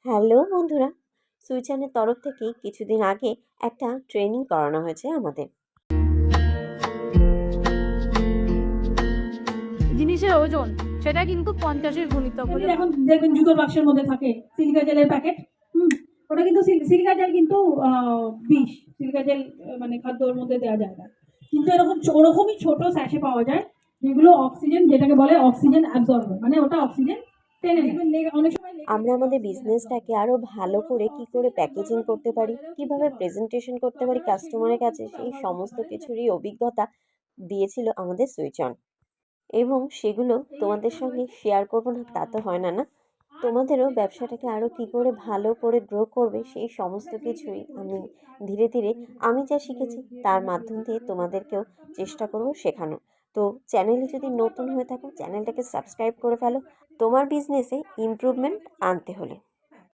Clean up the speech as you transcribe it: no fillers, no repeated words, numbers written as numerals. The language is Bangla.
হ্যালো বন্ধুরা, সুইচানের তরফ থেকে কিছুদিন আগে একটা ট্রেনিং করানো হয়েছে আমাদের। জিনিসের ওজন সেটা কিন্তু 50-এর গুণিতক হলে এখন দেখবেন জুতোর বাক্সের মধ্যে থাকে সিলিকা জেলের প্যাকেট। ওটা কিন্তু সিলিকা জেল কিন্তু বিষ। সিলিকা জেল মানে খাদ্যর মধ্যে দেওয়া যায় না, কিন্তু ওরকমই ছোট স্যাশে পাওয়া যায় যেগুলো অক্সিজেন, যেটাকে বলে অক্সিজেন অ্যাবজর্বার, মানে ওটা অক্সিজেন টেনে নেবে। অনেক সময় আমরা আমাদের বিজনেসটাকে আরো ভালো করে কি করে প্যাকেজিং করতে পারি, কিভাবে প্রেজেন্টেশন করতে পারি কাস্টমারের কাছে, সেই সমস্ত কিছুরই অভিজ্ঞতা দিয়েছিল আমাদের সুইচন। এবং সেগুলো তোমাদের সঙ্গে শেয়ার করবো না তা তো হয় না, না? তোমাদেরও ব্যবসাটাকে আরও কী করে ভালো করে গ্রো করবে সেই সমস্ত কিছুই আমি ধীরে ধীরে আমি যা শিখেছি তার মাধ্যম দিয়ে তোমাদেরকেও চেষ্টা করব শেখানো। তো চ্যানেলে যদি নতুন হয়ে থাকো চ্যানেলটাকে সাবস্ক্রাইব করে ফেলো তোমার বিজনেসে ইমপ্রুভমেন্ট আনতে হলে।